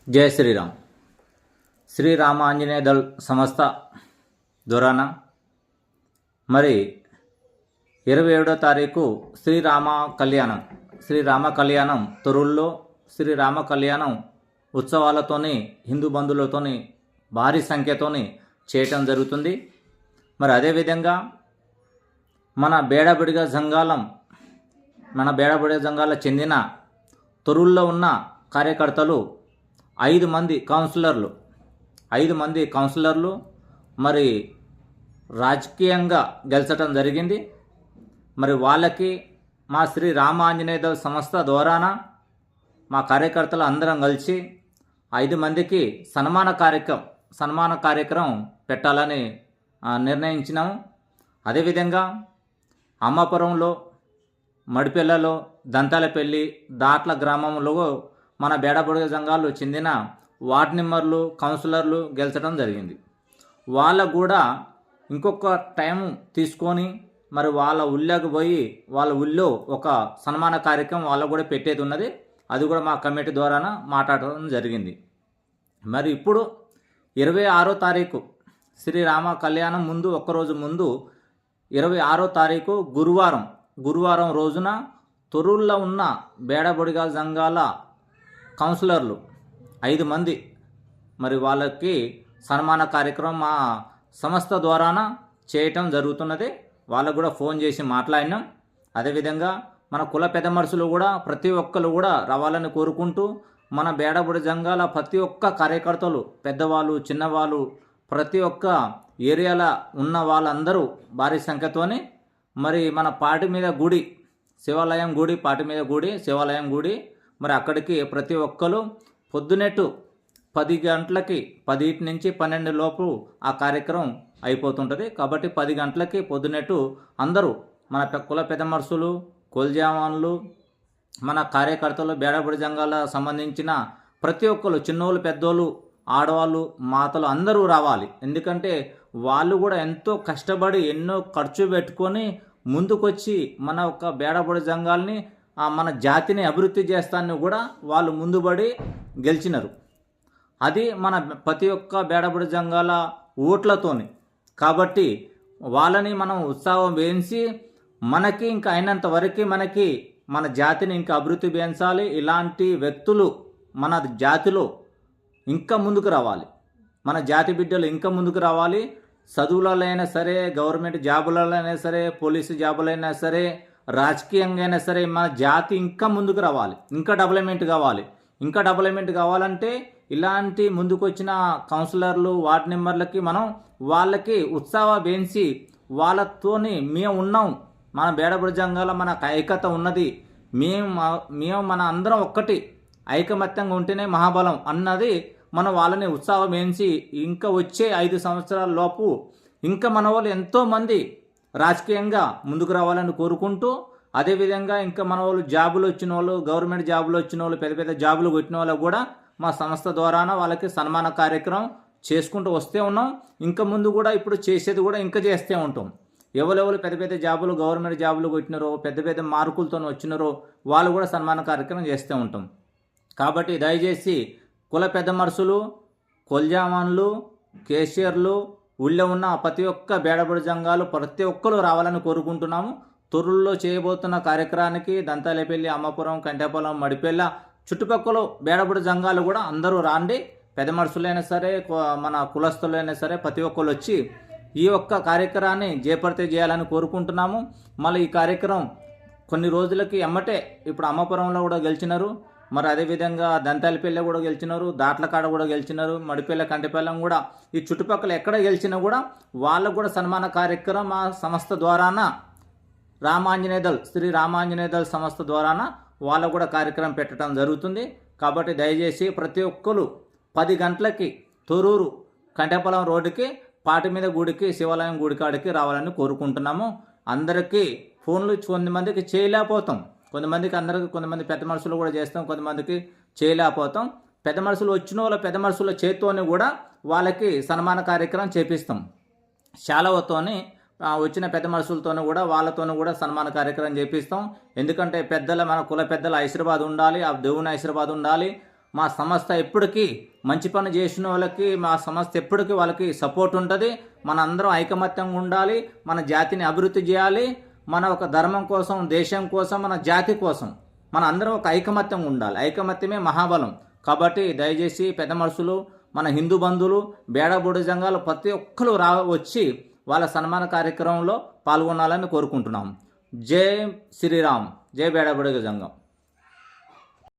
జై శ్రీరామ్. శ్రీరామ ఆంజనేయ దళ్ సంస్థ ద్వారా మరి 27వ తారీఖు శ్రీరామ కళ్యాణం తొరుల్లో శ్రీరామ కళ్యాణం ఉత్సవాలతోని హిందూ బంధువులతోని భారీ సంఖ్యతోని చేయటం జరుగుతుంది. మరి అదేవిధంగా మన బేడబడిగ జంగాల చెందిన తొరుల్లో ఉన్న కార్యకర్తలు 5 మంది కౌన్సిలర్లు మరి రాజకీయంగా గెలిచటం జరిగింది. మరి వాళ్ళకి మా శ్రీ రామ ఆంజనేయ దళ సంస్థ ద్వారాన మా కార్యకర్తలు అందరం కలిసి 5 మందికి సన్మాన కార్యక్రమం పెట్టాలని నిర్ణయించినాము. అదేవిధంగా అమ్మాపురంలో, మడిపెల్లలో, దంతాలపల్లి, దాట్ల గ్రామంలో మన బేడబడిగ సంఘాలు చెందిన వార్డు మెంబర్లు, కౌన్సిలర్లు గెలిచడం జరిగింది. వాళ్ళకు కూడా ఇంకొక టైం తీసుకొని మరి వాళ్ళ ఊళ్ళోకి పోయి వాళ్ళ ఊళ్ళో ఒక సన్మాన కార్యక్రమం వాళ్ళకు కూడా పెట్టేది ఉన్నది. అది కూడా మా కమిటీ ద్వారా మాట్లాడడం జరిగింది. మరి ఇప్పుడు 26వ తారీఖు శ్రీరామ కళ్యాణం ముందు ఒక్కరోజు ముందు 26వ తారీఖు గురువారం రోజున తొర్రూరులో ఉన్న బేడబడిగ సంఘాల కౌన్సిలర్లు 5 మంది మరి వాళ్ళకి సన్మాన కార్యక్రమం మా సంస్థ ద్వారాన చేయటం జరుగుతున్నది. వాళ్ళకు కూడా ఫోన్ చేసి మాట్లాడినాం. అదేవిధంగా మన కుల పెద్ద మనుషులు కూడా ప్రతి ఒక్కరు కూడా రావాలని కోరుకుంటూ మన బేడబడి సంఘాల ప్రతి ఒక్క కార్యకర్తలు, పెద్దవాళ్ళు, చిన్నవాళ్ళు, ప్రతి ఒక్క ఏరియాలో ఉన్న వాళ్ళందరూ భారీ సంఖ్యతోని మరి మన పాటి మీద గుడి శివాలయం గుడి మరి అక్కడికి ప్రతి ఒక్కరు పొద్దునెట్టు 10 గంటలకి 10 నుంచి 12 లోపు ఆ కార్యక్రమం అయిపోతుంటుంది. కాబట్టి 10 గంటలకి పొద్దునెట్టు అందరూ మన కుల పెద్ద మనుషులు, కొల్జావాన్లు, మన కార్యకర్తలు, బేడబడి సంఘాల సంబంధించిన ప్రతి ఒక్కరు, చిన్నోళ్ళు, పెద్దోళ్ళు, ఆడవాళ్ళు, మాతలు అందరూ రావాలి. ఎందుకంటే వాళ్ళు కూడా ఎంతో కష్టపడి ఎన్నో ఖర్చు పెట్టుకొని ముందుకొచ్చి మన ఒక బేడబడి సంఘాలని మన జాతిని అభివృద్ధి చేస్తాన్ని కూడా వాళ్ళు ముందుబడి గెలిచినారు. అది మన ప్రతి ఒక్క బేడబడి సంఘాల ఓట్లతోని. కాబట్టి వాళ్ళని మనం ఉత్సాహం వేయించి మనకి ఇంకా అయినంత వరకు మన జాతిని ఇంకా అభివృద్ధి పెంచాలి. ఇలాంటి వ్యక్తులు మన జాతిలో ఇంకా ముందుకు రావాలి. మన జాతి బిడ్డలు ఇంకా ముందుకు రావాలి. చదువులలో అయినా సరే, గవర్నమెంట్ జాబులలో అయినా సరే, పోలీసు జాబులైనా సరే, రాజకీయంగా అయినా సరే మన జాతి ఇంకా ముందుకు రావాలి. ఇంకా డెవలప్మెంట్ కావాలంటే ఇలాంటి ముందుకు వచ్చిన కౌన్సిలర్లు, వార్డు మెంబర్లకి మనం వాళ్ళకి ఉత్సాహం పెంచి వాళ్ళతోని మేము ఉన్నాం, మన బేడబడి సంఘాల మనకు ఐక్యత ఉన్నది, మేము మన అందరం ఒక్కటి ఐకమత్యంగా ఉంటేనే మహాబలం అన్నది మనం వాళ్ళని ఉత్సాహం పెంచి ఇంకా వచ్చే 5 సంవత్సరాల లోపు ఇంకా మన వాళ్ళు ఎంతోమంది రాజకీయంగా ముందుకు రావాలని కోరుకుంటూ, అదేవిధంగా ఇంకా మన వాళ్ళు జాబులు వచ్చిన వాళ్ళు, గవర్నమెంట్ జాబులు వచ్చిన వాళ్ళు, పెద్ద పెద్ద జాబులు కొట్టిన వాళ్ళకు కూడా మా సంస్థ ద్వారాన వాళ్ళకి సన్మాన కార్యక్రమం చేసుకుంటూ వస్తూ ఉన్నాం. ఇంకా ముందు కూడా ఇప్పుడు చేసేది కూడా ఇంకా చేస్తూ ఉంటాం. ఎవరెవరు పెద్ద పెద్ద జాబులు, గవర్నమెంట్ జాబులు కొట్టినారో, పెద్ద పెద్ద మార్కులతో వచ్చినారో వాళ్ళు కూడా సన్మాన కార్యక్రమం చేస్తూ ఉంటాం. కాబట్టి దయచేసి కుల పెద్ద మనుషులు, కొల్జావాన్లు, కేషియర్లు, ఊళ్ళో ఉన్న ప్రతి ఒక్క బేడబడి సంఘాలు ప్రతి ఒక్కరు రావాలని కోరుకుంటున్నాము. తొర్రూరులో చేయబోతున్న కార్యక్రమానికి దంతాలపల్లి, అమ్మాపురం, కంటేపాలెం, మడిపెల్ల చుట్టుపక్కల బేడబడి సంఘాలు కూడా అందరూ రాండి. పెద్ద మనుషులైనా సరే, మన కులస్తులైనా సరే ప్రతి ఒక్కరు వచ్చి ఈ ఒక్క కార్యక్రమాన్ని జయప్రద చేయాలని కోరుకుంటున్నాము. మళ్ళీ ఈ కార్యక్రమం కొన్ని రోజులకి ఎమ్మటే ఇప్పుడు అమ్మాపురంలో కూడా గెలిచినారు, మరి అదేవిధంగా దంతాలపల్లి కూడా గెలిచినారు, దాట్లకాడ కూడా గెలిచినారు, మడిపల్లి, కంటేపాలెం కూడా ఈ చుట్టుపక్కల ఎక్కడ గెలిచినా కూడా వాళ్ళకు కూడా సన్మాన కార్యక్రమం మా సంస్థ ద్వారాన శ్రీ రామాంజనేయ దళ్ సంస్థ ద్వారాన వాళ్ళకు కూడా కార్యక్రమం పెట్టడం జరుగుతుంది. కాబట్టి దయచేసి ప్రతి ఒక్కరు 10 గంటలకి తొర్రూరు కంటేపాలెం రోడ్డుకి పాటి మీద గుడికి, శివాలయం గుడికాడికి రావాలని కోరుకుంటున్నాము. అందరికీ ఫోన్లు కొంతమందికి చేయలేకపోతాం, కొంతమంది పెద్ద మనుషులు కూడా చేస్తాం, కొంతమందికి చేయలేకపోతాం. పెద్ద మనుషుల చేతితోని కూడా వాళ్ళకి సన్మాన కార్యక్రమం చేపిస్తాం. శాలవతోని వచ్చిన పెద్ద మనుషులతోనూ కూడా వాళ్ళతోనూ కూడా సన్మాన కార్యక్రమం చేపిస్తాం. ఎందుకంటే మన కుల పెద్దల ఆశీర్వాదం ఉండాలి, ఆ దేవుని ఆశీర్వాదం ఉండాలి. మా సంస్థ ఎప్పటికీ మంచి పని చేసిన వాళ్ళకి మా సంస్థ ఎప్పటికీ వాళ్ళకి సపోర్ట్ ఉంటుంది. మన అందరం ఐకమత్యంగా ఉండాలి, మన జాతిని అభివృద్ధి చేయాలి, మన ఒక ధర్మం కోసం, దేశం కోసం, మన జాతి కోసం మన అందరం ఒక ఐకమత్యంగా ఉండాలి. ఐకమత్యమే మహాబలం. కాబట్టి దయచేసి పెద్ద మనుషులు, మన హిందూ బంధువులు, బేడబూడి సంఘాలు ప్రతి ఒక్కరు వచ్చి వాళ్ళ సన్మాన కార్యక్రమంలో పాల్గొనాలని కోరుకుంటున్నాం. జై శ్రీరామ్, జై బేడబూడి సంఘం.